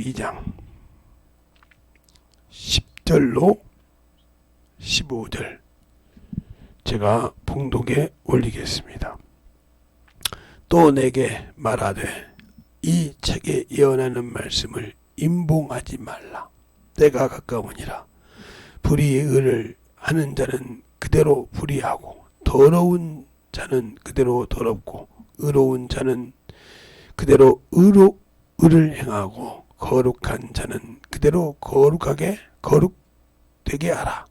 12장 10절로 15절 제가 봉독에 올리겠습니다. 또 내게 말하되 이 책에 예언하는 말씀을 임봉하지 말라. 때가 가까우니라. 불의를 하는 자는 그대로 불의하고 더러운 자는 그대로 더럽고 의로운 자는 그대로 의를 행하고 거룩한 자는 그대로 거룩되게 하라.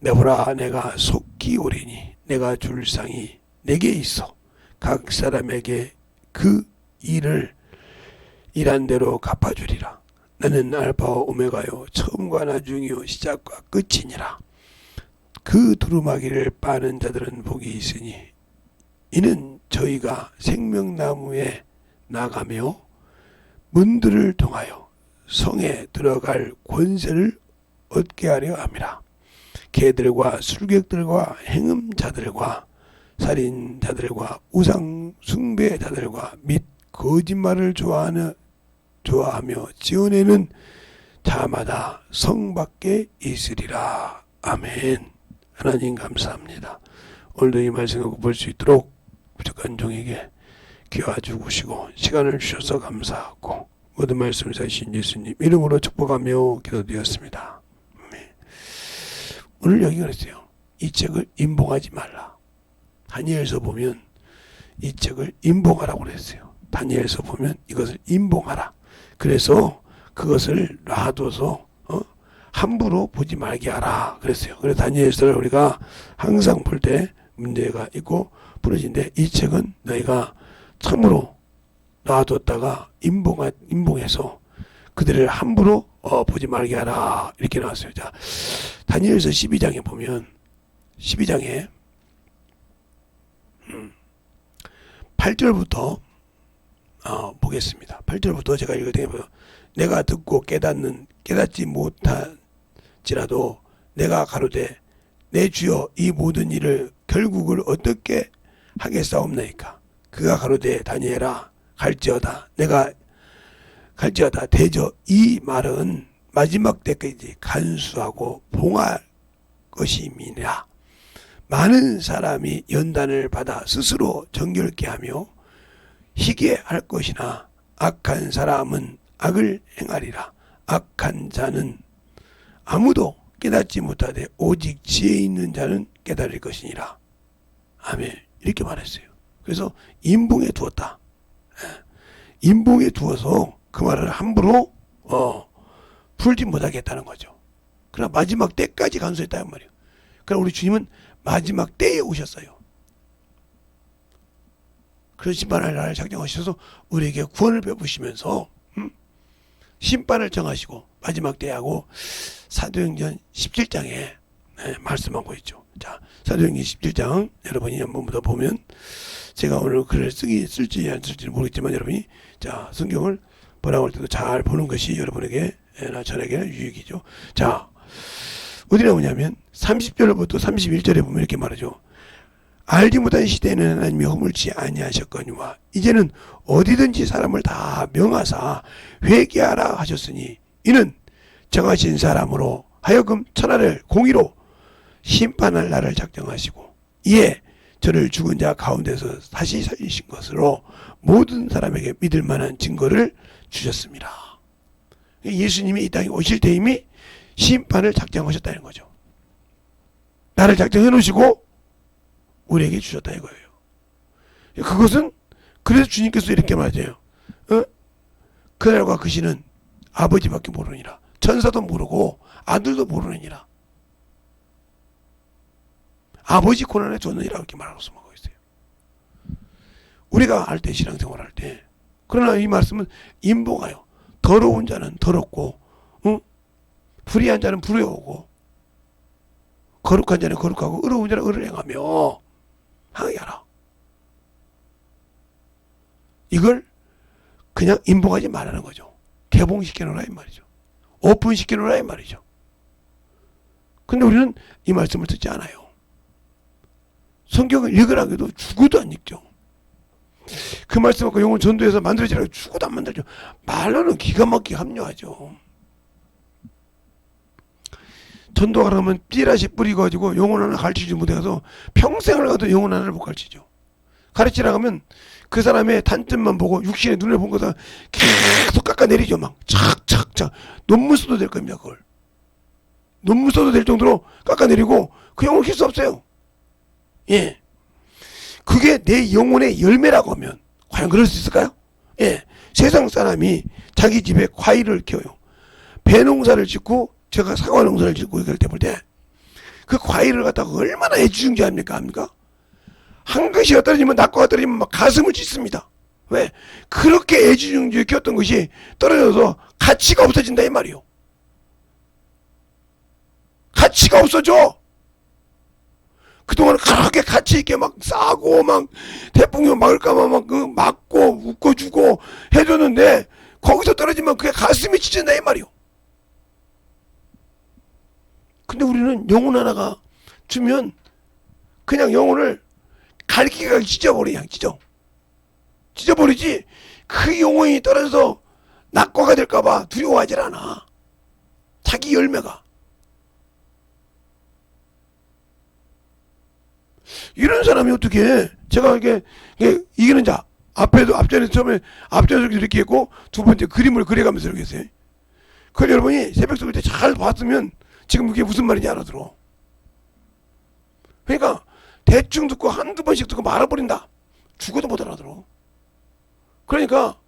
내보라, 내가 속히 오리니 내가 줄 상이 내게 있어 각 사람에게 그 일을 일한 대로 갚아주리라. 나는 알파와 오메가요 처음과 나중이요 시작과 끝이니라. 그 두루마기를 빠는 자들은 복이 있으니 이는 저희가 생명나무에 나가며 문들을 통하여 성에 들어갈 권세를 얻게 하려 함이라. 개들과 술객들과 행음자들과 살인자들과 우상 숭배자들과 및 거짓말을 좋아하며 지어내는 자마다 성 밖에 있으리라. 아멘. 하나님 감사합니다. 오늘도 이 말씀을 볼 수 있도록 부족한 종에게 기와 주시고 시간을 주셔서 감사하고 모든 말씀을 사신 예수님 이름으로 축복하며 기도드렸습니다. 오늘 여기 그랬어요. 이 책을 임봉하지 말라. 다니엘서 보면 이 책을 임봉하라고 그랬어요. 다니엘서 보면 이것을 임봉하라. 그래서 그것을 놔둬서 함부로 보지 말게 하라 그랬어요. 그래서 다니엘서를 우리가 항상 볼 때 문제가 있고 부러진데 이 책은 너희가 참으로 놔뒀다가 임봉해서 그들을 함부로 보지 말게 하라 이렇게 나왔어요. 자, 다니엘서 12장에 보면 12장에 8절부터 보겠습니다. 8절부터 제가 읽을 때 내가 듣고 깨닫지 못할지라도 내가 가로되 내 주여 이 모든 일을 결국을 어떻게 하겠사옵나이까. 그가 가로되 다니엘아 갈지어다 대저 이 말은 마지막 때까지 간수하고 봉할 것임이니라. 많은 사람이 연단을 받아 스스로 정결케 하며 희게 할 것이나 악한 사람은 악을 행하리라. 악한 자는 아무도 깨닫지 못하되 오직 지혜 있는 자는 깨달을 것이니라. 아멘. 이렇게 말했어요. 그래서 임봉에 두었다. 임봉에 두어서 그 말을 함부로 풀지 못하겠다는 거죠. 그러나 마지막 때까지 간수했다는 말이에요. 그러나 우리 주님은 마지막 때에 오셨어요. 그런 심판할 날을 작정하셔서 우리에게 구원을 베푸시면서 심판을 정하시고 마지막 때하고 사도행전 17장에 말씀하고 있죠. 자, 사도행전 17장 여러분이 한번 더 보면 제가 오늘 글을 쓸지 안 쓸지는 모르겠지만 여러분이 자 성경을 번역할 때도 잘 보는 것이 여러분에게 저에게는 유익이죠. 자, 어디 나오냐면 30절부터 31절에 보면 이렇게 말하죠. 알지 못한 시대에는 하나님이 허물지 아니하셨거니와 이제는 어디든지 사람을 다 명하사 회개하라 하셨으니 이는 정하신 사람으로 하여금 천하를 공의로 심판할 날을 작정하시고 이에 저를 죽은 자 가운데서 다시 살리신 것으로 모든 사람에게 믿을 만한 증거를 주셨습니다. 예수님이 이 땅에 오실 때 이미 심판을 작정하셨다는 거죠. 나를 작정해 놓으시고 우리에게 주셨다 이거예요. 그것은 그래서 주님께서 이렇게 말하죠. 그날과 그 시는 아버지밖에 모르니라. 천사도 모르고 아들도 모르느니라. 아버지 고난에 줬느니라 이렇게 말하고 있어요. 우리가 할 때 신앙생활 할 때 그러나 이 말씀은 임봉하여 더러운 자는 더럽고 불의한 자는 불의하고 거룩한 자는 거룩하고 의로운 자는 의를 행하며 하게 하라. 이걸 그냥 임봉하지 말라는 거죠. 개봉시켜놓으라 이 말이죠. 오픈시켜놓으라 이 말이죠. 근데 우리는 이 말씀을 듣지 않아요. 성경을 읽으라고 해도 죽어도 안 읽죠. 그 말씀 갖고 영혼 전도해서 만들어지라고 죽어도 안 만들죠. 말로는 기가 막히게 합리화하죠. 전도가 그러면 띠라시 뿌리가지고 영혼 하나 가르치지 못해서 평생을 가도 영혼 하나를 못 가르치죠. 가르치라고 하면 그 사람의 단점만 보고 육신의 눈을 본 거다 계속 깎아내리죠. 막 착착착 논문 써도 될 겁니다. 그걸 논문 써도 될 정도로 깎아내리고 그 영혼을 킬 수 없어요. 예, 그게 내 영혼의 열매라고 하면 과연 그럴 수 있을까요? 예, 세상 사람이 자기 집에 과일을 키워요. 배농사를 짓고 제가 사과 농사를 짓고 이럴 때 볼 때 그 과일을 갖다가 얼마나 애지중지합니까? 한 글씨가 떨어지면 낙과가 떨어지면 막 가슴을 찢습니다. 왜? 그렇게 애지중지에 키웠던 것이 떨어져서 가치가 없어진다 이 말이요. 가치가 없어져. 그동안 그렇게 가치 있게 막 싸고 막 태풍이 막을까봐 막 막고 묶어주고 해줬는데 거기서 떨어지면 그게 가슴이 찢어진다 이 말이요. 근데 우리는 영혼 하나가 주면 그냥 영혼을 갈기가 찢어버려. 그냥 찢어버리지 그 영혼이 떨어져서 낙과가 될까봐 두려워하질 않아. 자기 열매가. 이런 사람이 어떻게 제가 이게 이기는 자 앞전에 처음에 앞전에서 이렇게 했고 두 번째 그림을 그려가면서 이렇게 했어요. 그걸 여러분이 새벽 속일 때 잘 봤으면 지금 그게 무슨 말인지 알아들어. 그러니까 대충 듣고 한두 번씩 듣고 말아버린다. 죽어도 못 알아들어. 그러니까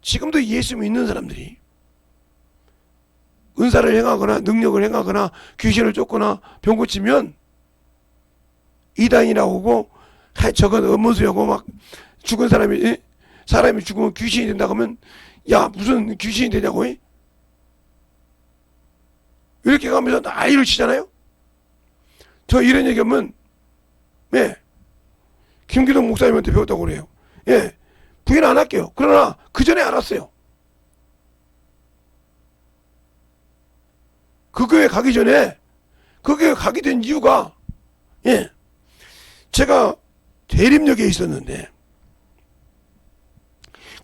지금도 예수 믿는 사람들이 은사를 행하거나 능력을 행하거나 귀신을 쫓거나 병 고치면 이단이라고 하고 저건 음모수하고 막 죽은 사람이 죽으면 귀신이 된다고 하면 야 무슨 귀신이 되냐고 이렇게 가면서 나이를 치잖아요. 저 이런 얘기하면 예, 김기동 목사님한테 배웠다고 그래요. 예, 부인 안 할게요. 그러나 그 전에 알았어요. 그 교회 가기 전에 그 교회 가게 된 이유가 예, 제가 대림역에 있었는데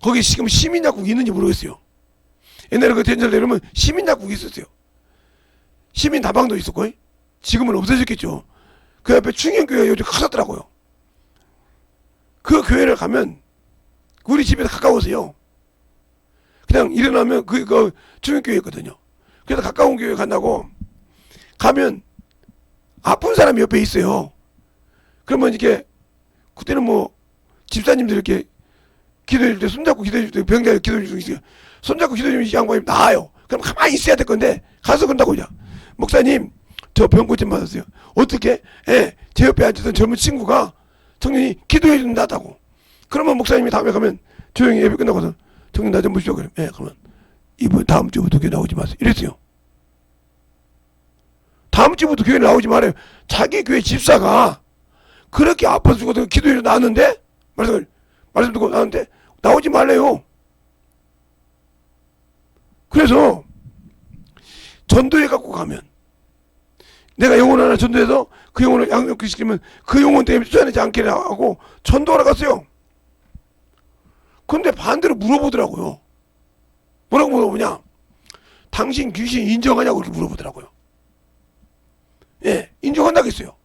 거기 지금 시민약국이 있는지 모르겠어요. 옛날에 그 대전을 내려면 시민약국이 있었어요. 시민 다방도 있었고 지금은 없어졌겠죠. 그 옆에 충현교회 요즘 커졌더라고요. 그 교회를 가면 우리 집에서 가까워서요. 그냥 일어나면 그 충현교회였거든요. 그래서 가까운 교회 간다고 가면 아픈 사람이 옆에 있어요. 그러면 이렇게 그때는 뭐 집사님들 이렇게 기도해줄 때 손잡고 기도해줄 때 병자를 기도해줄 수 있어요. 손잡고 기도해주면 이 양반이 나아요. 그럼 가만히 있어야 될 건데 가서 그런다고 그냥 목사님 저 병고침 받았어요. 어떻게? 예, 제 옆에 앉았던 젊은 친구가 청년이 기도해 준다고. 그러면 목사님이 다음에 가면 조용히 예배 끝나고서 청년 나 좀 보시오. 그래. 예, 그러면 이번 다음 주부터 교회 나오지 마세요. 이랬어요. 다음 주부터 교회 나오지 말아요. 자기 교회 집사가 그렇게 아파서 죽어도 기도해 나왔는데 말씀 듣고 나왔는데 나오지 말래요. 그래서 전도회 갖고 가면 내가 영혼 하나 전도해서 그 영혼을 양육시키면 그 영혼 때문에 쫓아내지 않게 하고 전도하러 갔어요. 근데 반대로 물어보더라고요. 뭐라고 물어보냐? 당신 귀신 인정하냐고 이렇게 물어보더라고요. 예, 인정한다겠어요.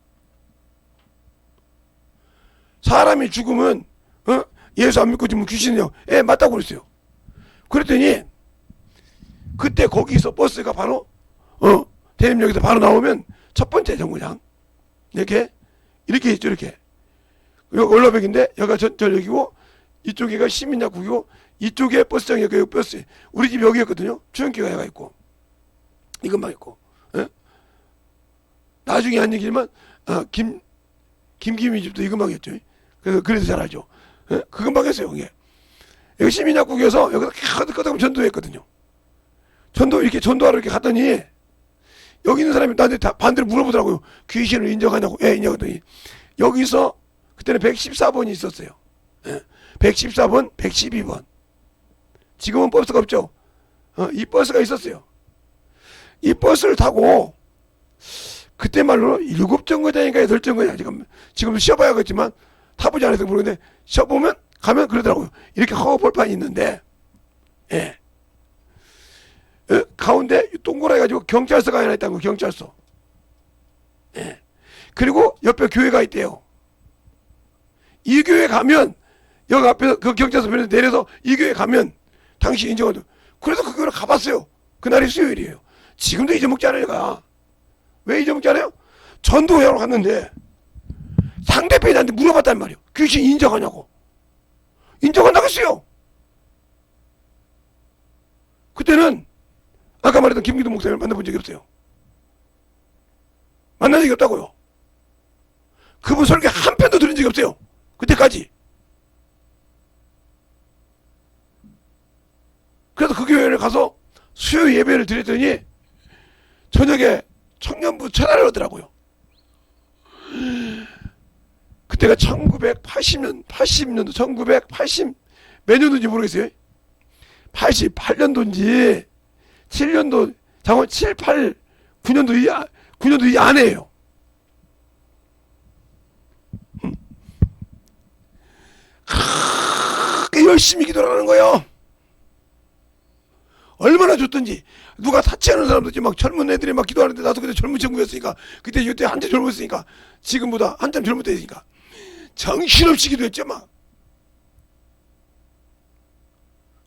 사람이 죽으면 예수 안 믿고 지금 귀신이요. 예, 맞다고 그랬어요. 그랬더니 그때 거기서 버스가 바로 대림역에서 바로 나오면 첫 번째 정거장 이렇게 있죠. 이렇게 여기 올라백인데 여기가 전역이고 이쪽에가 시민약국이고 이쪽에 버스장이 여기 버스 우리 집 여기였거든요. 추연기가 있고 이것만 있고 예? 나중에 한 얘기지만 김기미 집도 이 근방이었죠. 그래서 잘 알죠. 예? 그 근방이었어요. 그게 여기 시민약국에서 여기서 끄덕끄덕 전도했거든요. 이렇게 전도하러 이렇게 갔더니 여기 있는 사람이 나한테 다 반대로 물어보더라고요. 귀신을 인정하냐고. 예, 인정하더니 여기서 그때는 114번이 있었어요. 예, 114번, 112번. 지금은 버스가 없죠. 이 버스가 있었어요. 이 버스를 타고 그때 말로 7정거장인가 8정거장 지금 쉬어봐야겠지만 타보지 않아서 모르겠는데 쉬어보면 가면 그러더라고요. 이렇게 허벌판이 있는데, 예. 가운데 동그랗게 가지고 경찰서가 하나 있다는 거, 경찰서. 예. 그리고 옆에 교회가 있대요. 이 교회 가면, 여기 앞에서 그 경찰서 변에서 내려서 이 교회 가면 당시 인정하죠. 그래서 그 교회를 가봤어요. 그날이 수요일이에요. 지금도 잊어먹지 않아요, 얘가. 왜 잊어먹지 않아요? 전도회하러 갔는데 상대편이 나한테 물어봤단 말이에요. 귀신 인정하냐고. 인정한다고 했어요. 그때는 아까 말했던 김기동 목사님을 만나본 적이 없어요. 만난 적이 없다고요. 그분 설교 한 편도 들은 적이 없어요. 그때까지. 그래서 그 교회를 가서 수요 예배를 드렸더니 저녁에 청년부 천안을 하더라고요. 그때가 1980년도 1980 몇 년도인지 모르겠어요. 88년도인지 7년도 장원 7, 8, 9년도 이 안에요. 열심히 기도를 하는 거예요. 얼마나 좋던지. 누가 사치하는 사람도 있지. 막 젊은 애들이 막 기도하는데 나도 그때 젊은 친구였으니까, 그때 이때 한참 젊었으니까, 지금보다 한참 젊었으니까 정신없이 기도했죠 막.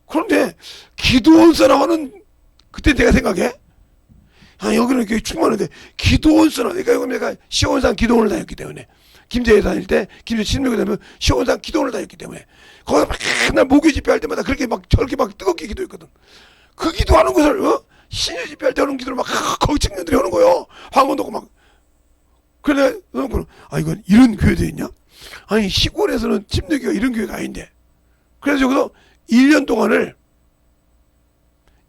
그런데 기도원 사람은 그때 내가 생각해, 아 여기는 교회 충만한데 기도원 사람, 그러니까 내가 시원산 기도원을 다녔기 때문에, 김제에 다닐 때 김제 신명에 다니면 시원산 기도원을 다녔기 때문에 거기서 맨날 목요 집회할 때마다 그렇게 막 저렇게 막 뜨겁게 기도했거든. 그 기도하는 것을 신의 집회할 때 하는 기도를 막 거기 청년들이 하는 거요. 황혼도 오고 막. 그래 아 이건 이런 교회도 있냐? 아니 시골에서는 침례교가 이런 교회가 아닌데. 그래서 여기서 1년 동안을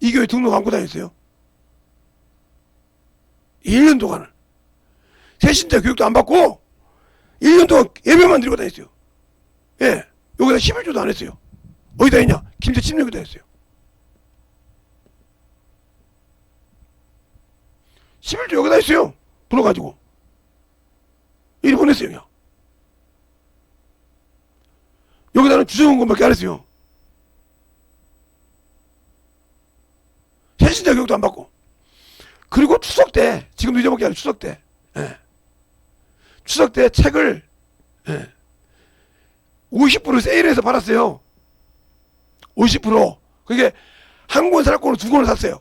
이 교회 등록 안고 다녔어요. 1년 동안을 새신자 교육도 안 받고 1년 동안 예배만 드리고 다녔어요. 예, 여기다 11조도 안 했어요. 어디다 했냐? 김제 침례교다 했어요. 11조 여기다 했어요. 불러가지고 이리 보냈어요. 그냥. 여기다는 주정원금밖에 안 했어요. 새신자 교육도 안 받고. 그리고 추석 때, 지금도 잊어먹기 아니라 추석 때, 예. 추석 때 책을 50% 세일해서 팔았어요. 50%. 그게 한 권 살 권을 두 권을 샀어요.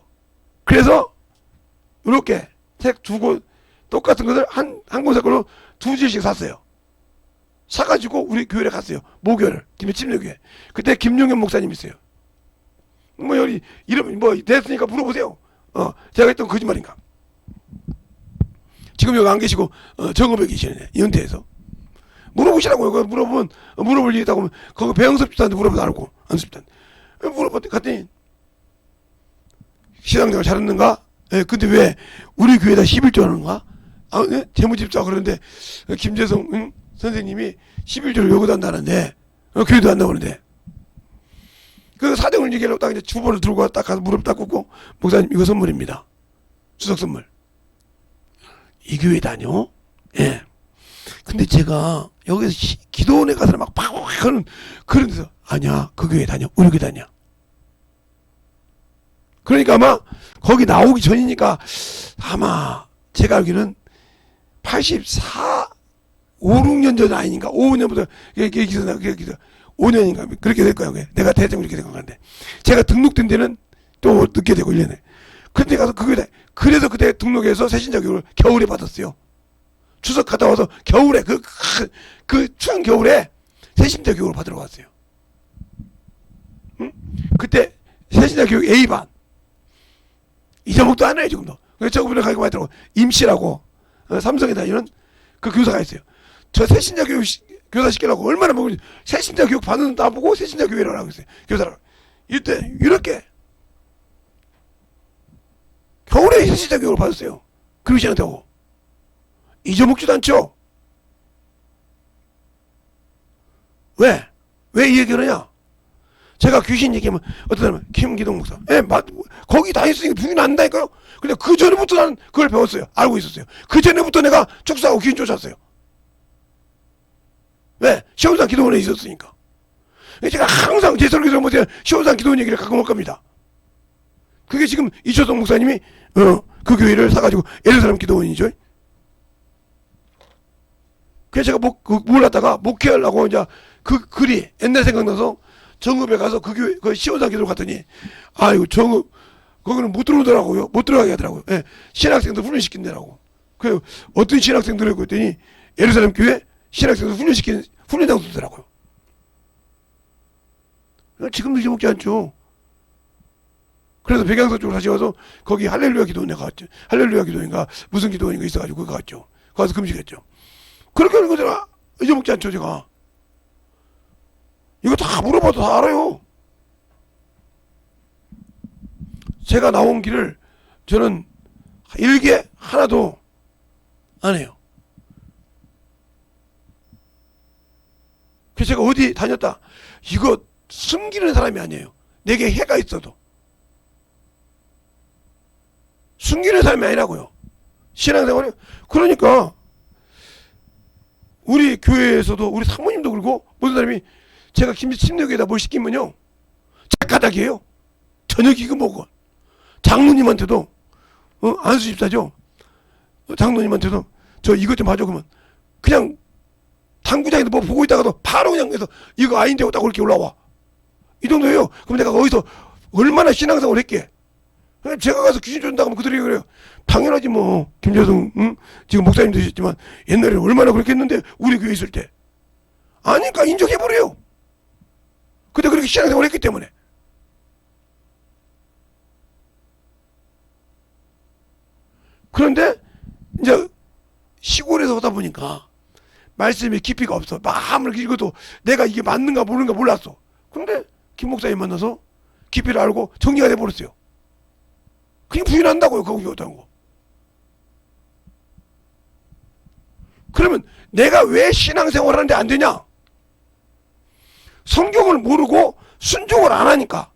그래서 이렇게 책 두 권 똑같은 것을 한 권 살 권으로 두 지씩 샀어요. 사가지고 우리 교회에 갔어요. 모교를, 김해 침례교회. 그때 김용현 목사님 있어요. 뭐 여기 이름 뭐 됐으니까 물어보세요. 제가 했던 거짓말인가? 지금 여기 안 계시고 정읍에 계시네. 연태에서 물어보시라고요. 그거 물어보면 물어볼 일이 있다고 하면 거기 배영섭집사한테 물어보면 안 하고 안 섭집사한테 물어봤더니 갔더니 신앙생활 잘했는가? 예, 근데 왜 우리 교회에다 11조 하는가? 아, 예? 재무집사 그러는데 김재성 선생님이 11조를 여기다 한다는데 교회도 안 나오는데 그 사정을 얘기하려고 딱 이제 주보를 들고 딱 가서 무릎 딱 꿇고 목사님 이거 선물입니다. 추석 선물. 이 교회 다녀? 예. 근데 제가 여기서 기도원에 가서 막 하는 그런 데서 아니야 그 교회 다녀 우리 교회 다녀. 그러니까 아마 거기 나오기 전이니까 아마 제가 알기는 84, 5, 6년 전 아닌가 5년부터 기서 5년인가 그렇게 될 거야. 내가 대충 그렇게 생각하는데 제가 등록된 데는 또 늦게 되고 1년에. 그때 가서 그 교회 그래서 그때 등록해서 새신자 교육을 겨울에 받았어요. 추석 갔다 와서 겨울에 그 추운 겨울에 새신자 교육을 받으러 갔어요. 응? 그때 새신자 교육 A반 잊어먹도 안 해요 지금도. 그래서 저분들 가기가 많이 들어고 임씨라고 삼성에 다니는 그 교사가 있어요. 저 새신자 교육 교사 시키려고 얼마나 먹는지 새신자 교육 받는 나보고 새신자 교육이라고 하고 있어요. 교사라고. 이때 이렇게 겨울에 새신자 교육을 받았어요. 그러시한다고 잊어먹지도 않죠. 왜? 왜 이 얘기를 하냐? 제가 귀신 얘기하면 어떤 사람은 김기동 목사 거기 다녔으니까 분이 난다니까요. 근데 그 전에부터 나는 그걸 배웠어요. 알고 있었어요. 그 전에부터 내가 축사하고 귀신 쫓았어요. 왜? 시험상 기도원에 있었으니까. 제가 항상 제 설교에서 못해 시원산 기도원 얘기를 갖고 올 겁니다. 그게 지금 이초성 목사님이 그 교회를 사가지고 예루살렘 기도원이죠. 그래서 제가 몰랐다가 목회하려고 이제 그 글이 옛날 생각나서 정읍에 가서 그 교회 그 시원산 기도를 갔더니 아이고 정읍 거기는 못 들어오더라고요. 못 들어가게 하더라고요. 예, 신학생들 훈련시킨다라고. 그 어떤 신학생들이라고 했더니 예루살렘 교회 신학생들 훈련시키는 훈련 장소더라고요. 지금도 잊어먹지 않죠. 그래서 백양서 쪽으로 다시 와서 거기 할렐루야 기도원에 갔죠. 할렐루야 기도원인가 무슨 기도원인가 있어가지고 거기 갔죠. 가서 금식했죠. 그렇게 하는 거잖아. 잊어먹지 않죠 제가. 이거 다 물어봐도 다 알아요. 제가 나온 길을 저는 일개 하나도 안 해요. 그래서 제가 어디 다녔다 이거 숨기는 사람이 아니에요. 내게 해가 있어도 숨기는 사람이 아니라고요. 신앙생활이. 그러니까 우리 교회에서도 우리 사모님도 그러고 모든 사람이 제가 침례교회에다 뭘 시키면요 작가닥이에요. 저녁 이거 먹어. 장로님한테도 안수 집사죠. 장로님한테도 저 이것 좀 봐줘 그러면 그냥 당구장에서 뭐 보고 있다가도 바로 그냥 해서 이거 아닌데 딱 그렇게 올라와. 이 정도예요. 그럼 내가 어디서 얼마나 신앙생활을 했게. 제가 가서 귀신 쫓는다 하면 그들이 그래요. 당연하지 뭐. 김재성 지금 목사님 되셨지만 옛날에 얼마나 그렇게 했는데 우리 교회 있을 때. 아니까 인정해버려요. 그때 그렇게 신앙생활을 했기 때문에. 그런데 이제 시골에서 오다 보니까 말씀의 깊이가 없어. 마음을 읽어도 내가 이게 맞는가 모르는가 몰랐어. 그런데 김 목사님 만나서 깊이를 알고 정리가 돼버렸어요. 그냥 부인한다고요. 거기 오다는 거. 그러면 내가 왜 신앙생활을 하는데 안 되냐? 성경을 모르고 순종을 안 하니까.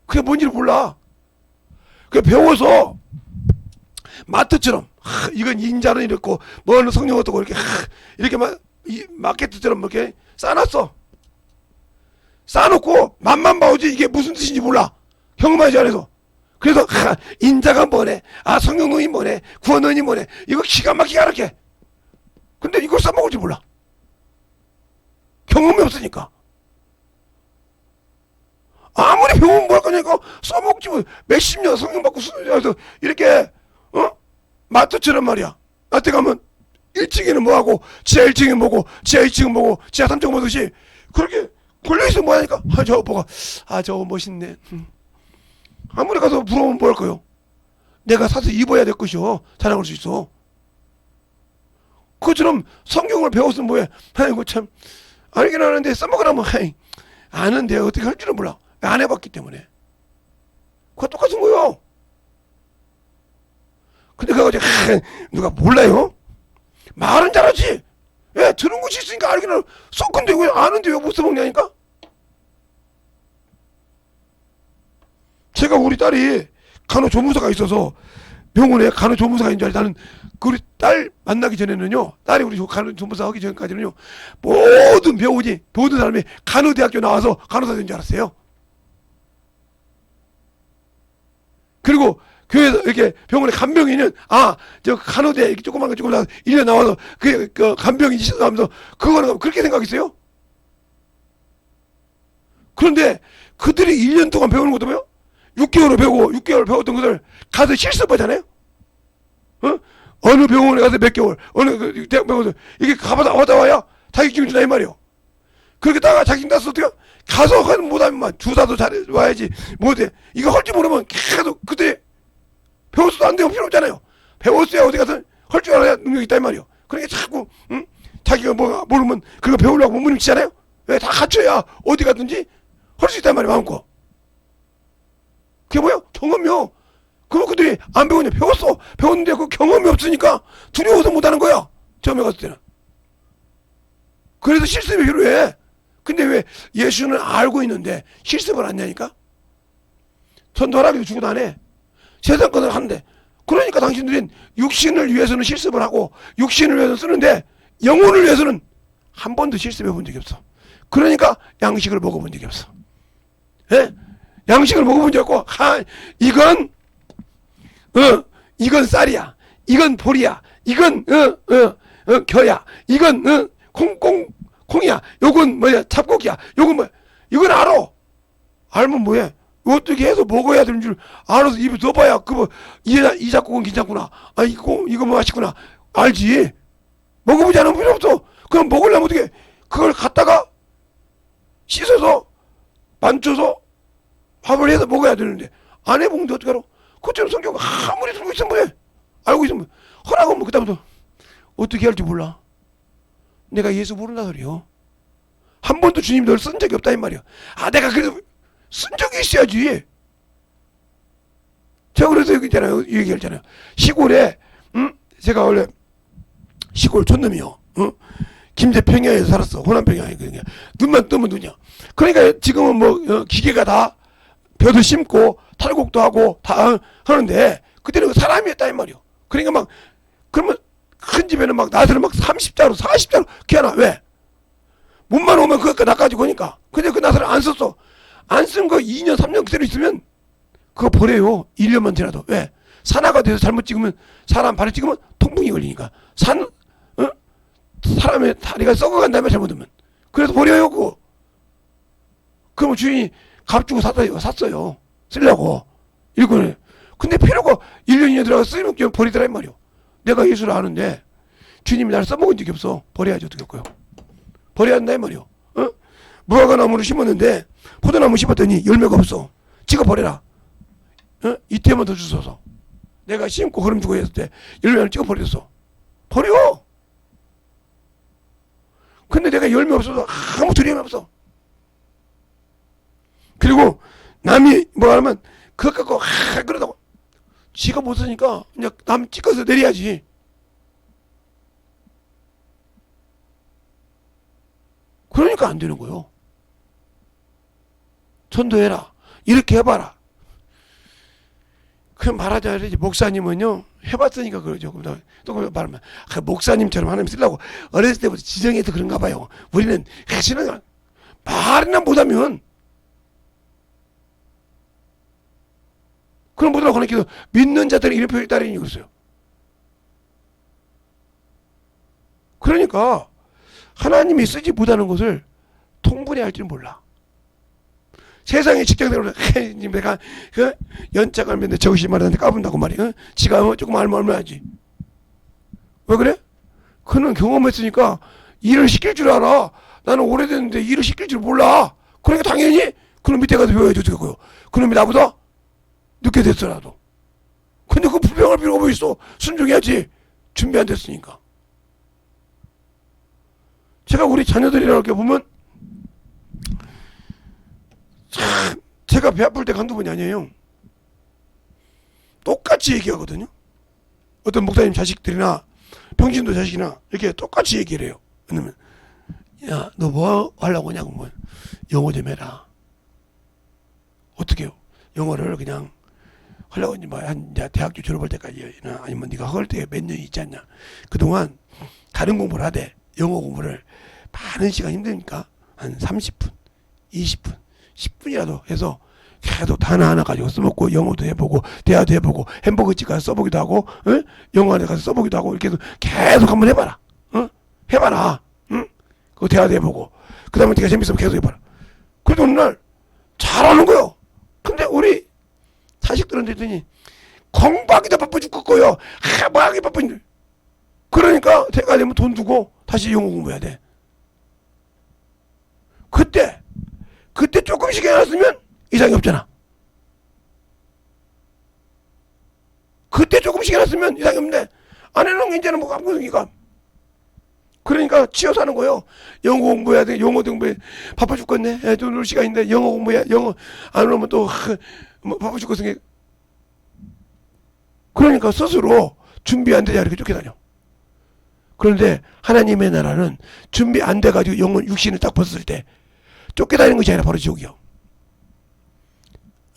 그게 뭔지를 몰라. 그 배워서 마트처럼 이건 인자는 이렇고 뭐는 성령 어떻고 이렇게 막 마케트처럼 이렇게 싸놨어. 싸놓고 맛만 봐오지 이게 무슨 뜻인지 몰라. 경험하지 않아서. 그래서 인자가 뭐네, 성령론이 뭐네, 구원론이 뭐네, 이거 기가 막히게 알게. 근데 이걸 써먹을지 몰라. 경험이 없으니까. 아무리 배우면 뭘 거냐니까 써먹지 뭐. 몇십 년 성령 받고 수련해서 이렇게 마트처럼 말이야. 마트 가면 1층에는 뭐하고 지하 1층에 뭐고 지하 2층은 뭐고 지하 3층은 뭐듯이 그렇게 걸려있으면 뭐하니까 저거 보고 저거 멋있네. 아무리 가서 부러우면 뭐 할 거요. 내가 사서 입어야 될 것이요. 자랑할 수 있어. 그것처럼 성경을 배웠으면 뭐해. 아이고 참 알긴 아는데 써먹으라면 아는데 어떻게 할 줄은 몰라. 안 해봤기 때문에. 그거 똑같은 거요. 근데 그거 누가 몰라요? 말은 잘하지. 예, 들은 것이 있으니까 알기는 썩건데 왜 아는데 왜 못 써먹냐니까? 제가 우리 딸이 간호조무사가 있어서 병원에 간호조무사가 있는 줄 알고 나는 그 우리 딸 만나기 전에는요, 딸이 우리 간호조무사 하기 전까지는요, 모든 배우지, 모든 사람이 간호대학교 나와서 간호사 된 줄 알았어요. 그리고 교회에서 이렇게 병원에 간병인은 저 간호대 이렇게 조그만 거 조금 나와서 1년 나와서 그 간병인 있어 하면서 그거는 그렇게 생각했어요. 그런데 그들이 1년 동안 배우는 것도 뭐요? 6개월을 배우고 6개월 배웠던 것을 가서 실습하잖아요. 어느 병원에 가서 몇 개월, 어느 대학 병원에서 이게 가보다 왔다 와야 자격증 준다 이 말이요. 그렇게 다가 자격증 땄어 어떻게? 가서 못하면 주사도 잘 와야지 못해. 이거 할 줄 모르면 계속 그때 배웠어도 안 되고 필요 없잖아요. 배웠어야 어디 가서 할 줄 알아야 능력이 있다 이 말이요. 그러니까 자꾸 자기가 뭐 모르면 그거 배우려고 몸부림치잖아요. 왜 다 갖춰야 어디 가든지 할 수 있단 말이야 마음껏. 그게 뭐야? 경험이요. 그럼 그들이 안 배우냐? 배웠어. 배웠는데 그 경험이 없으니까 두려워서 못하는 거야. 처음에 갔을 때는. 그래서 실습이 필요해. 근데 왜 예수는 알고 있는데 실습을 안 하냐니까? 전도하라기도 죽어도 안 해. 세상 것을 하는데. 그러니까 당신들은 육신을 위해서는 실습을 하고 육신을 위해서 쓰는데 영혼을 위해서는 한 번도 실습해 본 적이 없어. 그러니까 양식을 먹어본 적이 없어. 예? 양식을 먹어본 적이 없고, 이건 이건 쌀이야, 이건 보리야, 이건 겨야, 이건 콩이야, 요건 뭐야, 잡곡이야, 요건 뭐야, 이건 알아. 알면 뭐해? 어떻게 해서 먹어야 되는 줄 알아서 입에 넣어봐야 이 잡곡은 괜찮구나, 이거 뭐 맛있구나 알지. 먹어보지 않으면 필요 없어. 그럼 먹으려면 어떻게 그걸 갖다가 씻어서 만져서 밥을 해서 먹어야 되는데 안 해먹는데 어떡하러. 그처럼 성경 아무리 들고 있으면 뭐해. 알고 있으면 허락하면 그다음부터 어떻게 할지 몰라. 내가 예수 모른다 소리요. 한 번도 주님 널 쓴 적이 없다 이 말이야. 내가 그래도 쓴 적이 있어야지. 제가 그래서 여기 있잖아요, 얘기했잖아요. 시골에 제가 원래 시골 촌놈이요. 김제평야에서 살았어. 호남평야에. 그러니까 눈만 뜨면 눈이야. 그러니까 지금은 뭐 기계가 다 벼도 심고 탈곡도 하고 다 하는데 그때는 사람이었다 이 말이요. 그러니까 막 그러면 큰 집에는 막 나들을 막 30자루 40자루 키워놔. 왜? 몸만 오면 그거 나가지고 하니까. 근데 그 나들을 안 썼어. 안 쓴 거 2년 3년 그대로 있으면 그거 버려요. 1년만 지나도. 왜? 산화가 돼서 잘못 찍으면 사람 발에 찍으면 통풍이 걸리니까. 사람의 다리가 썩어간 다음에 잘못하면. 그래서 버려요 그거. 그러면 주인이 값 주고 샀어요. 쓰려고. 이거는. 근데 필요가 1년 2년 들어가 쓰면 그냥 버리더라 이 말이요. 내가 예수를 아는데 주님이 나를 써먹은 적이 없어. 버려야지 어떻게 할까요? 버려야 한다 이 말이요. 무화과나무를 심었는데 포도나무 심었더니 열매가 없어. 지가 버려라. 이때만 더 주소서. 내가 심고 거름 주고 했을 때 열매를 찍어 버렸어. 버려. 근데 내가 열매 없어서 아무 두려움이 없어. 그리고 남이 뭐 하면 그거 갖고 그러다고 지가 못 쓰니까 그냥 남 찍어서 내려야지. 그러니까 안 되는 거요. 전도해라. 이렇게 해봐라. 그럼 말하자면 목사님은요 해봤으니까 그러죠. 또 말하면 목사님처럼 하나님 쓰려고 어렸을 때부터 지정해서 그런가 봐요. 우리는 사실은 말이나 못하면 그럼 못하라고 하니까 믿는 자들은 이런 표현이 따르니 그랬어요. 그러니까 하나님이 쓰지 못하는 것을 통분히 할 줄 몰라. 세상의 직장생활을 내가 연차가 얼마인데 저것이 말하는데 까분다고 말이야. 지가 조금 알면 얼마야지. 왜 그래? 그는 경험했으니까 일을 시킬 줄 알아. 나는 오래됐는데 일을 시킬 줄 몰라. 그러니까 당연히 그놈 밑에 가서 배워야지 어떻게 하고요. 그놈이 나보다 늦게 됐더라도. 근데 그 불평할 필요가 뭐 있어. 순종해야지. 준비 안 됐으니까. 제가 우리 자녀들이라고 이렇게 보면 참 제가 배 아플 때 한두 번이 아니에요. 똑같이 얘기하거든요. 어떤 목사님 자식들이나 평신도 자식이나 이렇게 똑같이 얘기를 해요. 왜냐면 야, 너 뭐 하려고 하냐고. 뭐 영어 좀 해라. 어떻게 해요? 영어를 그냥 하려고 하지 뭐 한 대학교 졸업할 때까지나 아니면 네가 할 때 몇 년 있지 않냐. 그동안 다른 공부를 하되 영어 공부를 많은 시간 힘드니까 한 30분, 20분, 10분이라도 해서 계속 단어 하나 가지고 써먹고 영어도 해보고 대화도 해보고 햄버거집 가서 써보기도 하고 영어 안에 가서 써보기도 하고 이렇게 해서 계속 한번 해봐라. 해봐라. 그거 대화도 해보고 그 다음에 네가 재밌으면 계속 해봐라. 그래도 어느 날 잘하는 거요. 근데 우리 자식들한테 했더니 공부하기도 바빠 죽겠고요. 뭐 하기 바쁜데. 그러니까 대가 되면 돈 주고 다시 영어 공부해야 돼. 그때 조금씩 해놨으면 이상이 없잖아. 그때 조금씩 해놨으면 이상이 없는데 안 해놓은 게 이제는 뭐 아무것도니까. 그러니까 치여 사는 거예요. 영어 공부해야 돼. 영어도 공부해. 바빠 죽겠네. 애들 놀 시간인데 영어 공부해. 영어 안 오면 또 바빠 죽겠으니. 그러니까 스스로 준비 안 되냐 이렇게 쫓겨다녀. 그런데 하나님의 나라는 준비 안 돼가지고 영혼 육신을 딱 벗었을 때 쫓겨다니는 것이 아니라 바로 지옥이요.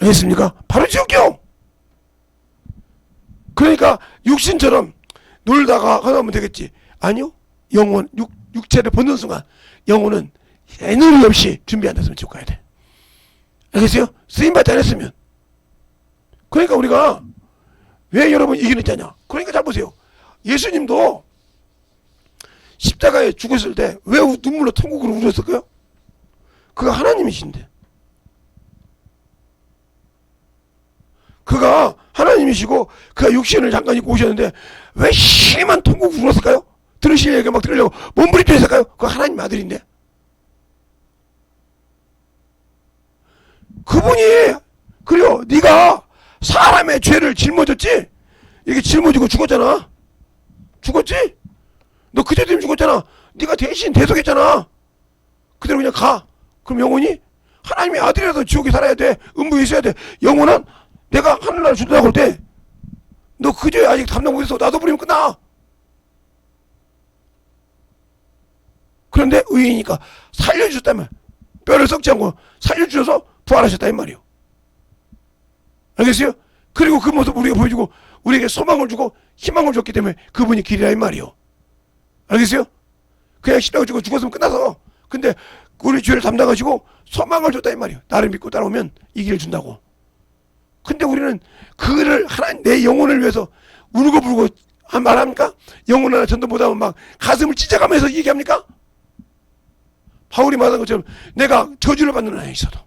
알겠습니까? 바로 지옥이요. 그러니까 육신처럼 놀다가 하다 하면 되겠지. 아니요. 영혼 육체를 벗는 순간 영혼은 애누리 없이 준비 안 됐으면 지옥 가야 돼. 알겠어요? 쓰임받지 않았으면. 그러니까 우리가 왜 여러분 이기는 자냐? 그러니까 잘 보세요. 예수님도 십자가에 죽었을 때 왜 눈물로 천국으로 울었을까요? 그가 하나님이신데. 그가 하나님이시고 그가 육신을 잠깐 입고 오셨는데 왜 심한 통곡을 울었을까요? 들으시려고 막 들으려고 몸부림쳤을까요? 그가 하나님 아들인데. 그분이 그래요. 네가 사람의 죄를 짊어졌지? 이게 짊어지고 죽었잖아. 죽었지? 너 그죄 때문에 죽었잖아. 네가 대신 대속했잖아. 그대로 그냥 가. 그럼 영혼이 하나님의 아들이라도 지옥에 살아야 돼. 음부에 있어야 돼. 영혼은 내가 하늘나라 준다고 할 때 너 그 죄 아직 담당 못했어. 나도 부리면 끝나. 그런데 의인이니까 살려주셨다면 뼈를 썩지 않고 살려주셔서 부활하셨다 이 말이요. 알겠어요? 그리고 그 모습 우리가 보여주고 우리에게 소망을 주고 희망을 줬기 때문에 그분이 길이라 이 말이요. 알겠어요? 그냥 십자가 주고 죽었으면 끝나서. 근데 우리 죄를 담당하시고 소망을 줬다 이 말이요. 나를 믿고 따라오면 이 길을 준다고. 근데 우리는 그를 하나님 내 영혼을 위해서 울고불고 말합니까? 영혼 하나 전도 못하면 막 가슴을 찢어가면서 얘기합니까? 바울이 말한 것처럼 내가 저주를 받는 안에 있어도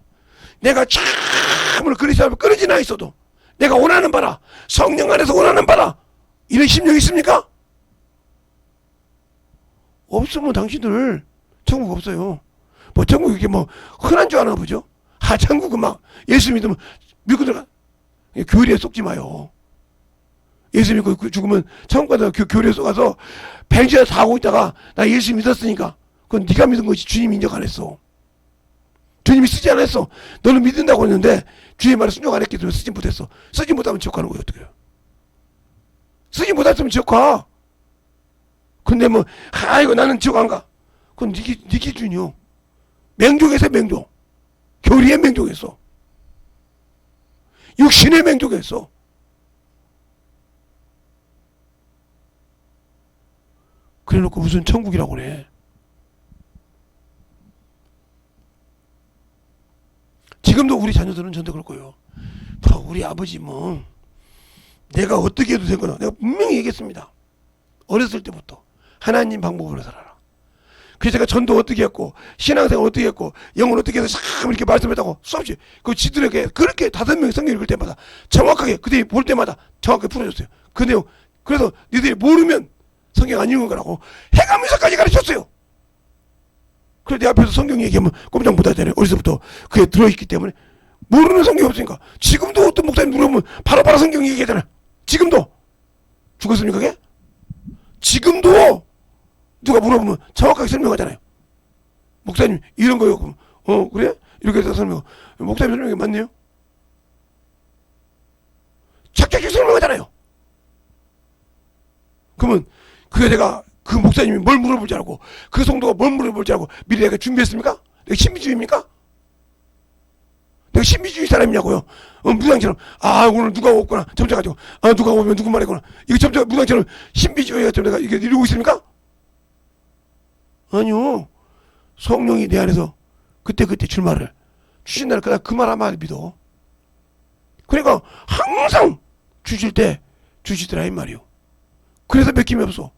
내가 참으로 그리스도 앞에 끊어진 안에 있어도 내가 원하는 바라 성령 안에서 원하는 바라 이런 심령이 있습니까? 없으면 당신들 천국 없어요. 뭐 천국 이게 뭐 흔한 줄 아나 보죠? 천국은 막 예수 믿으면 믿고 들어가. 교리에 속지 마요. 예수 믿고 죽으면 천국 가서 교리에 속아서 뱅지에 다 하고 있다가 나 예수 믿었으니까 그건 네가 믿은 것이 주님 인정 안 했어. 주님이 쓰지 않았어. 너는 믿는다고 했는데 주의 말에 순종 안 했기 때문에 쓰지 못했어. 쓰지 못하면 지옥 가는 거예요. 어떻게 해요? 쓰지 못했으면 지옥 가. 근데 뭐 아이고 나는 지옥 안 가. 그건 네 기준이요. 맹족에서 맹족. 교리의 맹족에서. 육신의 맹족에서. 그래놓고 무슨 천국이라고 그래. 지금도 우리 자녀들은 전대 그럴 거예요. 우리 아버지 뭐 내가 어떻게 해도 되거나 내가 분명히 얘기했습니다. 어렸을 때부터 하나님 방법으로 살아라. 그래서 제가 전도 어떻게 했고 신앙생활 어떻게 했고 영혼 어떻게 해서 참 이렇게 말씀했다고 수없이 그 지들에게 그렇게 5명이 성경 읽을 때마다 정확하게 그들이 볼 때마다 정확하게 풀어줬어요. 그 내용. 그래서 니들이 모르면 성경 안 읽은 거라고 해가면서까지 가르쳤어요. 그래서 내 앞에서 성경 얘기하면 꼼짝 못하잖아요. 어려서부터 그게 들어있기 때문에 모르는 성경이 없으니까. 지금도 어떤 목사님 물어보면 바로바로 성경 얘기하잖아요. 지금도 죽었습니까 그게? 지금도 누가 물어보면 정확하게 설명하잖아요. 목사님 이런 거요. 그럼 그래? 이렇게 해서 설명. 목사님 설명이 맞네요. 착착히 설명하잖아요. 그러면 그게 내가 그 목사님이 뭘 물어볼 줄 알고 그 성도가 뭘 물어볼 줄 알고 미리 내가 준비했습니까? 내가 신비주의입니까? 내가 신비주의 사람이냐고요. 무당처럼 오늘 누가 없구나 점쳐가지고 누가 오면 누구 말이구나 이거 점쳐 무당처럼 신비주의가 좀 내가 이게 이루고 있습니까? 아니요. 성령이 내 안에서 그때 출마를 주신다는 그날 그 말 한마디 믿어. 그러니까 항상 주실 때 주시더라 이 말이요. 그래서 맡김이 없어.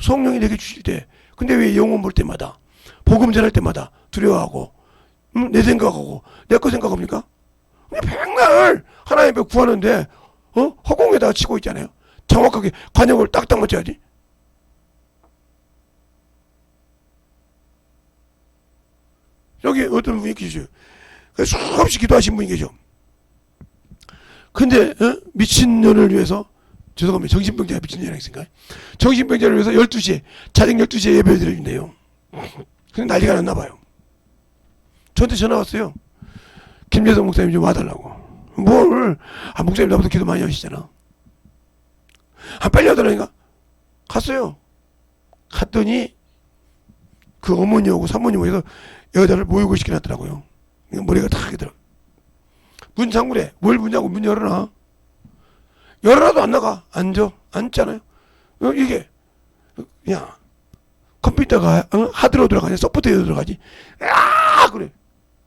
성령이 내게 주실 때. 근데 왜 영혼 볼 때마다 복음 전할 때마다 두려워하고 내 생각하고 내 거 생각합니까? 맨날 하나님 앞에 구하는데 허공에다가 치고 있잖아요. 정확하게 관역을 딱딱 맞춰야지. 여기 어떤 분이 계셔요. 수없이 기도하신 분이 계셔. 근데 미친년을 위해서 죄송합니다. 정신병자가 미친년이 있으니까 정신병자를 위해서 12시에 자정 12시에 예배를 드려준대요. 근데 난리가 났나 봐요. 저한테 전화 왔어요. 김재성 목사님 좀 와달라고. 뭘? 목사님 나보다 기도 많이 하시잖아. 빨리 와달라니까 갔어요. 갔더니 그 어머니하고 사모님하고 해서 여자를 모욕을 시켜놨더라고요. 머리가 다 하게 들어. 문 잠그래. 뭘 문냐고 문 열어놔. 열어놔도 안 나가. 앉잖아요. 이게 야 컴퓨터가 하드로 들어가냐 소프트웨어로 들어가지. 아 그래.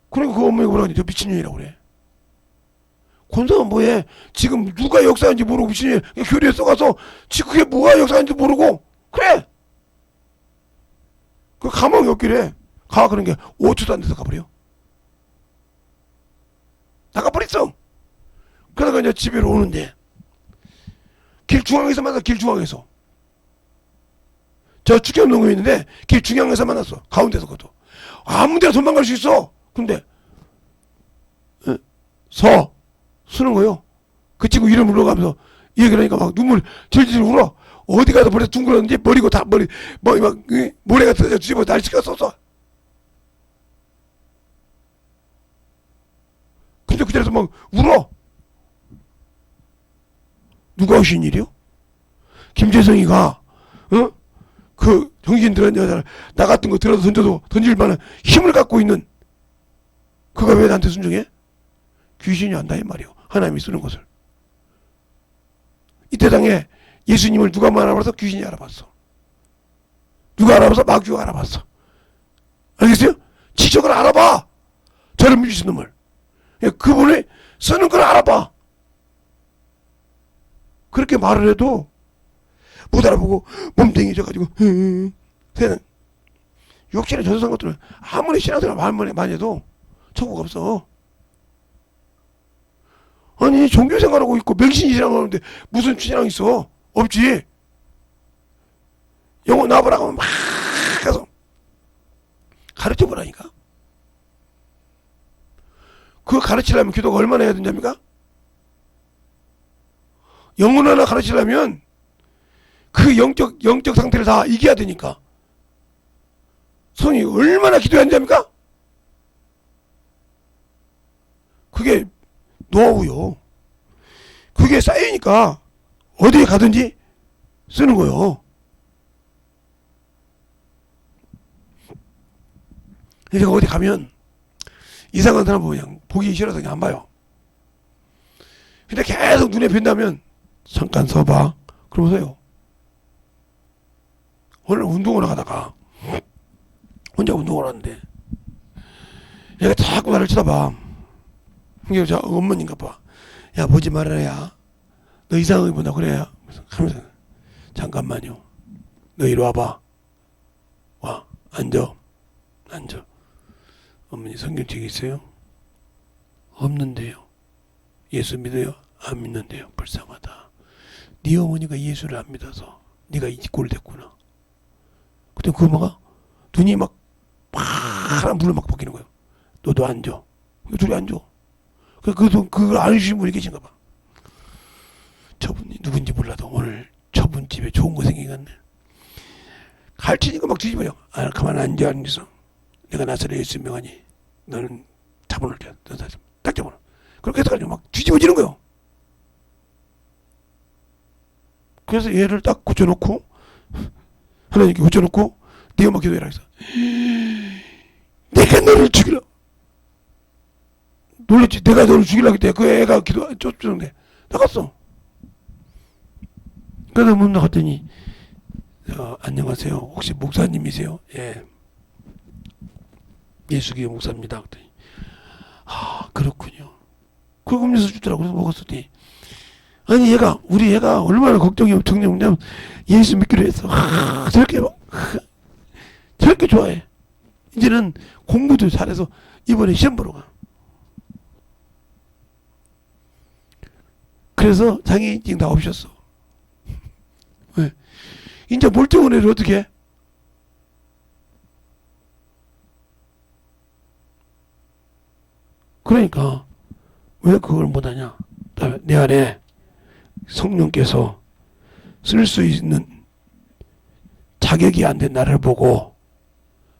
그러니까 그 어머니가 뭐라 하니 저 미친년이라고 그래. 권사가 뭐해? 지금 누가 역사인지 모르고 미친년 교리에 써가서 지금 그게 뭐가 역사인지 모르고 그래. 그 가망이 없길래 가 그런 게 5초도 안 돼서 가버려. 나가버렸어. 그러다가 이제 집에로 오는데 길 중앙에서 만났어. 길 중앙에서. 저 축협농구에 있는데 길 중앙에서 만났어. 가운데서 그것도. 아무 데나 도망갈 수 있어. 근데 쓰는 거요. 그 친구 이름 불러가면서 얘기를 하니까 막 눈물 질질 울어. 어디 가서 벌써 둥그러는지 머리고 다 머리 막 모래가 뒤집어 날씨가 써서. 근데 그 자리에서 막 울어. 누가 오신 일이요? 김재성이가 그 정신 들은 여자 나 같은 거 들어서 던져도 던질 만한 힘을 갖고 있는 그가 왜 나한테 순종해? 귀신이 안다 이 말이요. 하나님이 쓰는 것을. 이때 당에 예수님을 누가 알아봤어? 귀신이 알아봤어. 누가 알아봤어? 마귀가 알아봤어. 알겠어요? 지적을 알아봐. 저를 믿으신 놈을. 그분이 쓰는 걸 알아봐. 그렇게 말을 해도 못 알아보고 몸뚱이져가지고 새는 욕심에 젖어산 것들은 아무리 신앙생활 많이 해도 천국 없어. 아니 종교생활하고 있고 맹신이라고 하는데 무슨 신앙 있어? 없지. 영어 나와보라고 하면 막 가서 가르쳐보라니까. 그거 가르치려면 기도가 얼마나 해야 되냐니까? 영혼 하나 가르치려면 그 영적 상태를 다 이겨야 되니까. 손이 얼마나 기도해야 되냐니까? 그게 노하우요. 그게 쌓이니까 어디에 가든지 쓰는 거요. 제가 어디 가면 이상한 사람 보면 그냥 보기 싫어서 그냥 안 봐요. 근데 계속 눈에 빈다면 잠깐 서봐. 그러면서요. 오늘 운동을 하다가 혼자 운동을 하는데 얘가 자꾸 나를 쳐다봐. 이게 저 어머니인가 봐. 야 보지 말아라 야. 너 이상하게 본다 그래. 하면서 잠깐만요. 너 이리 와봐. 와 앉아. 어머니 성경책이 있어요? 없는데요. 예수 믿어요? 안 믿는데요. 불쌍하다. 네 어머니가 예수를 안 믿어서 네가 이 꼴 됐구나. 그때 그 엄마가 눈이 막 파란 불을 막 벗기는 거예요. 너도 앉아. 둘이 앉아. 그걸 아시는 분이 계신가 봐. 저분이 누군지 몰라도 오늘 저분 집에 좋은 거 생기겠네. 갈치니까 막 뒤집어요. 아, 가만 앉아. 내가 나사렛 예수 명하니 너는 잡아놓을 때야. 딱 잡아놓아. 그렇게 해서 막 뒤집어지는 거예요. 그래서 얘를 딱 고쳐놓고 하나님께 고쳐놓고 네가 막 기도해라 해서 내가 너를 죽이라. 놀랬지. 내가 너를 죽이려고 했대. 그 애가 기도 쫓는데 나갔어. 그래서 문 나갔더니 안녕하세요. 혹시 목사님이세요? 예. 예수교회 목사입니다. 그랬더니 아 그렇군요. 그거 음료수 주더라고. 그래서 먹었더니 아니 우리 애가 얼마나 걱정이 엄청나냐면 예수 믿기로 했어. 저렇게 좋아해. 이제는 공부도 잘해서 이번에 시험 보러 가. 그래서 장애인증 다 없었어. 왜? 이제 멀쩡한 애를 어떻게 해? 그러니까 왜 그걸 못하냐? 내 안에 성령께서 쓸 수 있는 자격이 안 된 나를 보고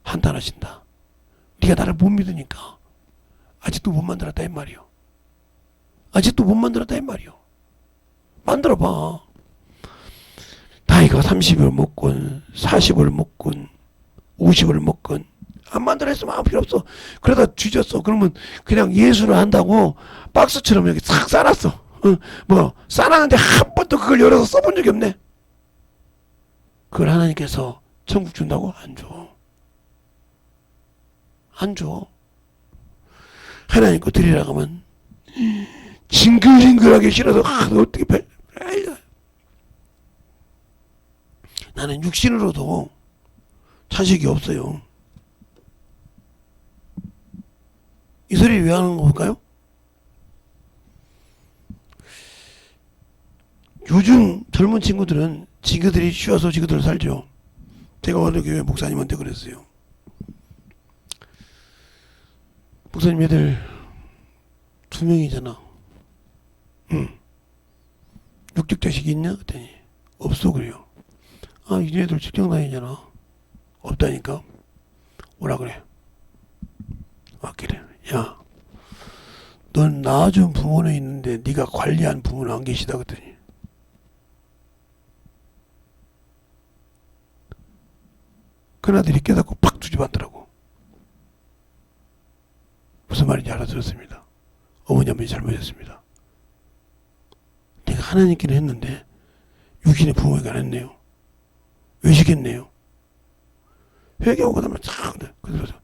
한탄하신다. 네가 나를 못 믿으니까 아직도 못 만들었다 이 말이요. 아직도 못 만들었다 이 말이요. 만들어봐. 나이가 30을 먹건 40을 먹건 50을 먹건 안 만들었으면 아무 필요 없어. 그러다 뒤졌어. 그러면 그냥 예수를 한다고 박스처럼 여기 싹 싸놨어. 싸놨는데 한 번도 그걸 열어서 써본 적이 없네. 그걸 하나님께서 천국 준다고? 안 줘. 안 줘. 하나님 거 드리라고 하면 징글징글하게 싫어서 너 어떻게 나는 육신으로도 자식이 없어요. 이 소리 왜 하는 거 볼까요? 요즘 젊은 친구들은 지그들이 쉬어서 지그들 살죠. 제가 어느 교회 목사님한테 그랬어요. 목사님 애들 2명이잖아. 응. 육적 자식이 있냐? 그랬더니 없어 그래요. 아, 이네 애들 직장 다니잖아. 없다니까. 오라 그래. 아, 그래. 야, 넌 낳아준 부모는 있는데 네가 관리한 부모는 안 계시다 그랬더니 그나들이 깨닫고 팍 두집었더라고. 무슨 말인지 알아들었습니다. 어머니 아버지 잘못했습니다. 내가 하나님께는 했는데 육신의 부모에게 안 했네요. 외식했네요. 회개하고 그다음에 참 그래서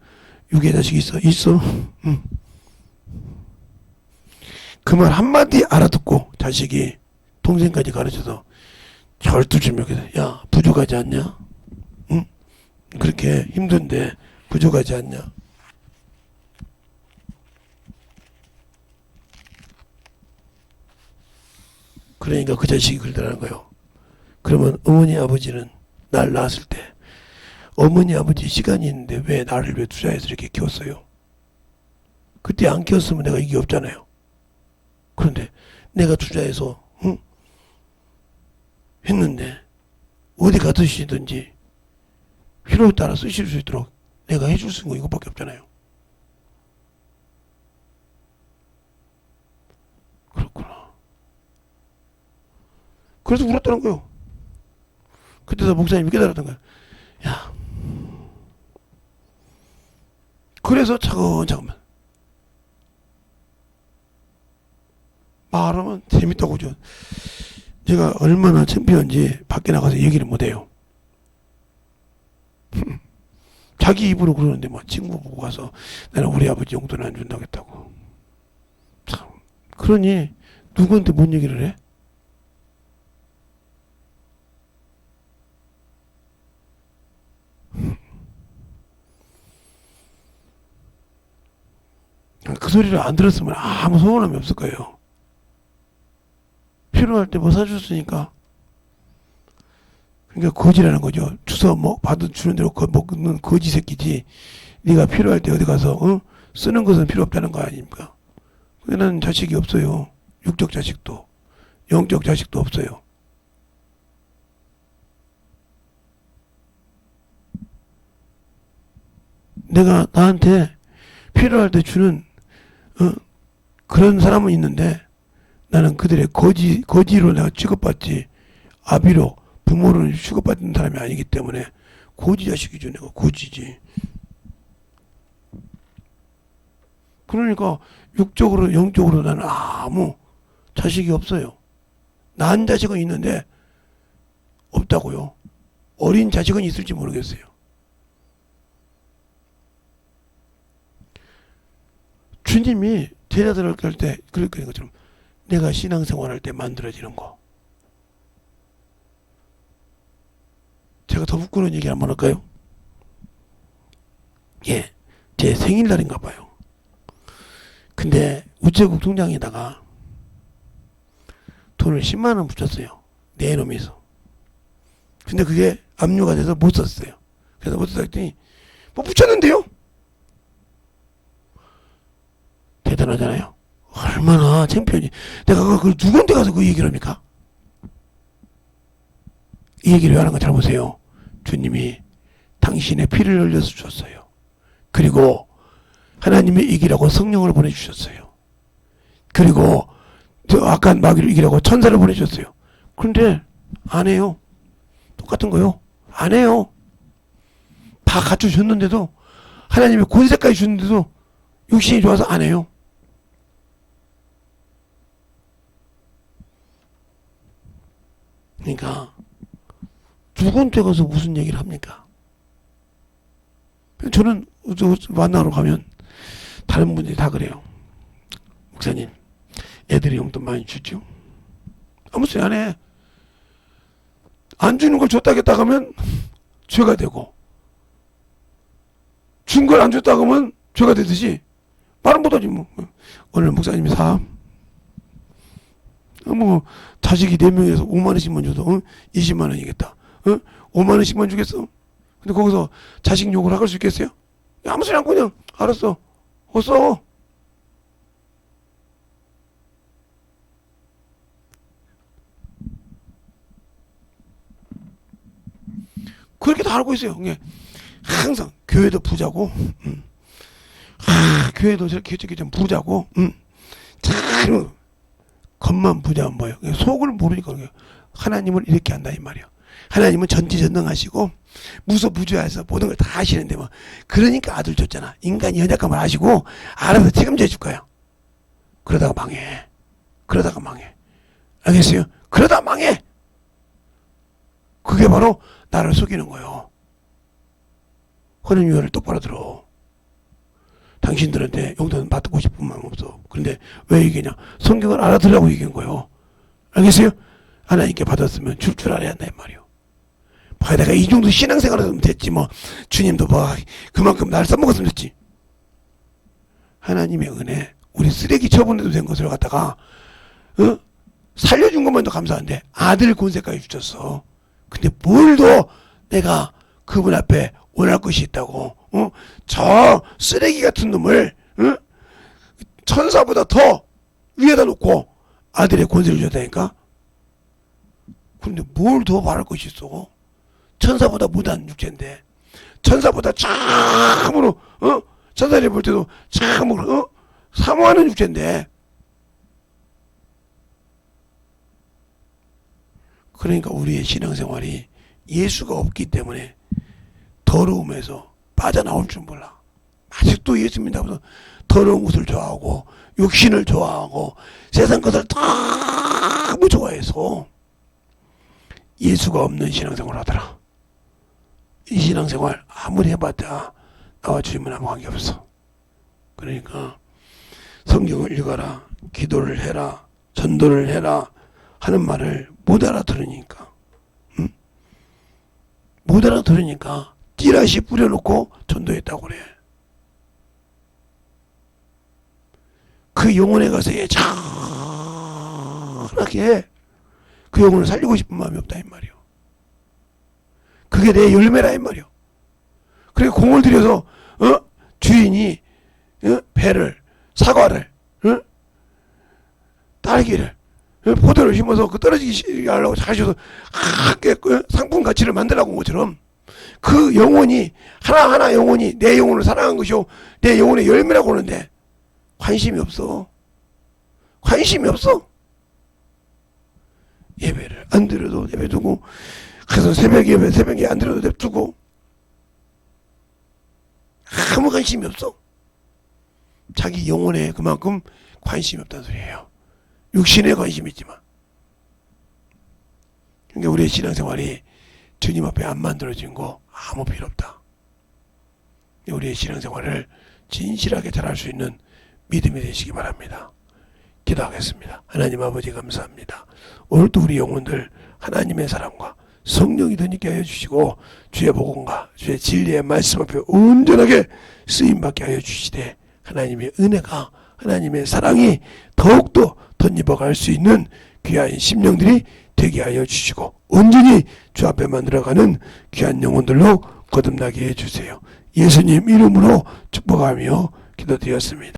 육의 자식이 있어? 있어. 응. 그 말 한마디 알아듣고 자식이 동생까지 가르쳐서 절두질명해서 야 부족하지 않냐? 응? 그렇게 힘든데 부족하지 않냐? 그러니까 그 자식이 그러더라는 거예요. 그러면 어머니 아버지는 날 낳았을 때 어머니 아버지 시간이 있는데 왜 나를 왜 투자해서 이렇게 키웠어요? 그때 안 키웠으면 내가 이게 없잖아요. 그런데 내가 투자해서 응? 했는데 어디 가드시든지 필요에 따라 쓰실 수 있도록 내가 해줄 수 있는 거 이것밖에 없잖아요. 그렇구나. 그래서 울었다는 거예요. 그때도 목사님이 깨달았던 거예요. 야, 그래서 차근차근 말하면 재밌다고 죠. 제가 얼마나 창피한지 밖에 나가서 얘기를 못해요. 자기 입으로 그러는데 뭐 친구 보고 가서 나는 우리 아버지 용돈 안 준다고 했다고. 참, 그러니 누구한테 뭔 얘기를 해? 그 소리를 안 들었으면 아무 소원함이 없을 거예요. 필요할 때 뭐 사줬으니까. 그러니까 거지라는 거죠. 주워 뭐 받은 주는 대로 먹는 거지 새끼지. 네가 필요할 때 어디 가서 쓰는 것은 필요 없다는 거 아닙니까? 나는 자식이 없어요. 육적 자식도 영적 자식도 없어요. 내가 나한테 필요할 때 주는 그런 사람은 있는데 나는 그들의 거지로 내가 취급받지 아비로 부모를 취급받는 사람이 아니기 때문에 거지 자식이죠. 내가 거지지. 그러니까 육적으로 영적으로 나는 아무 자식이 없어요. 낳은 자식은 있는데 없다고요. 어린 자식은 있을지 모르겠어요. 주님이 제자들을 갈 때 그런 것처럼 내가 신앙생활할 때 만들어지는 거. 제가 더 부끄러운 얘기 한번 할까요? 예, 제 생일날인가 봐요. 근데 우체국 통장에다가 돈을 10만 원 붙였어요. 내 놈에서. 근데 그게 압류가 돼서 못 썼어요. 그래서 못 썼더니 뭐 붙였는데요? 대단하잖아요. 얼마나 창피하지. 내가 그걸 누구한테 가서 그 얘기를 합니까? 이 얘기를 왜 하는 거 잘 보세요. 주님이 당신의 피를 흘려서 주셨어요. 그리고 하나님의 이기라고 성령을 보내주셨어요. 그리고 저 악한 마귀를 이기라고 천사를 보내주셨어요. 그런데 안 해요. 똑같은 거요. 안 해요. 다 갖춰줬는데도 하나님의 권세까지 주는데도 육신이 좋아서 안 해요. 그러니까 누구한테 가서 무슨 얘기를 합니까? 저는 만나러 가면 다른 분들이 다 그래요. 목사님, 애들이 용돈 많이 주죠? 아무 소리 안 해. 안 주는 걸 줬다겠다 하면 죄가 되고, 준 걸 안 줬다 하면 죄가 되듯이 말은 못하지 뭐. 오늘 목사님이 뭐 자식이 4명에서 5만 원씩만 줘도 20만 원이겠다. 5만 원씩만 주겠어? 근데 거기서 자식 욕을 할 수 있겠어요? 아무 소리 안 그냥 알았어. 없어. 그렇게 다 알고 있어요. 항상 교회도 부자고, 교회도 저렇게 좀 부자고, 참 겉만 부자면 뭐예요? 속을 모르니까 하나님을 이렇게 한다 이 말이에요. 하나님은 전지전능하시고 무소부주해서 모든 걸 다 하시는데 뭐 그러니까 아들 줬잖아. 인간이 연약함을 아시고 알아서 책임져 줄 거예요. 그러다가 망해. 알겠어요? 그러다 망해. 그게 바로 나를 속이는 거예요. 헌은 유언을 똑바로 들어. 당신들한테 용돈 받고 싶은 마음 없어. 그런데 왜 얘기냐? 성경을 알아들으라고 얘기한 거예요. 알겠어요? 하나님께 받았으면 줄 알아야 한다 이 말이에요. 내가 이 정도 신앙생활을 하면 됐지 뭐. 주님도 뭐 그만큼 날 써먹었으면 됐지. 하나님의 은혜, 우리 쓰레기 처분해도 된 것을 갖다가 살려준 것만도 감사한데 아들 권세까지 주셨어. 근데 뭘 더 내가 그분 앞에 원할 것이 있다고. 저 쓰레기 같은 놈을 천사보다 더 위에다 놓고 아들의 권세를 줬다니까. 그런데 뭘 더 바랄 것이 있어. 천사보다 못한 육체인데, 천사보다 참으로 천사를 볼 때도 참으로 사모하는 육체인데. 그러니까 우리의 신앙생활이 예수가 없기 때문에 더러움에서 빠져나올 줄 몰라. 아직도 예수 믿다면서 더러운 것을 좋아하고 육신을 좋아하고 세상 것을 너무 좋아해서 예수가 없는 신앙생활을 하더라. 이 신앙생활 아무리 해봤자 나와 주님은 아무 관계없어. 그러니까 성경을 읽어라, 기도를 해라, 전도를 해라 하는 말을 못 알아들으니까, 못 알아들으니까 찌라시 뿌려놓고 전도했다고 그래. 그 영혼에 가서 예전하게 그 영혼을 살리고 싶은 마음이 없다 이 말이요. 그게 내 열매라 이 말이요. 그래 공을 들여서 주인이 배를, 사과를, 딸기를, 포도를 심어서 그 떨어지기 하려고 하셔서 상품 가치를 만들라고 온 것처럼 그 영혼이 하나하나 영혼이 내 영혼을 사랑한 것이요 내 영혼의 열매라고 하는데 관심이 없어. 예배를 안 드려도 예배두고, 그래서 새벽 예배 새벽에 안 드려도 냅두고 아무 관심이 없어. 자기 영혼에 그만큼 관심이 없다는 소리예요. 육신에 관심이 있지만. 그러니까 우리의 신앙생활이 주님 앞에 안 만들어진 거 아무 필요 없다. 우리의 신앙생활을 진실하게 잘할 수 있는 믿음이 되시기 바랍니다. 기도하겠습니다. 하나님 아버지 감사합니다. 오늘도 우리 영혼들 하나님의 사랑과 성령이 더있게 하여 주시고 주의 복음과 주의 진리의 말씀 앞에 온전하게 쓰임받게 하여 주시되 하나님의 은혜가, 하나님의 사랑이 더욱더 덧입어갈 수 있는 귀한 심령들이 되게 하여 주시고 온전히 주 앞에 만들어가는 귀한 영혼들로 거듭나게 해주세요. 예수님 이름으로 축복하며 기도드렸습니다.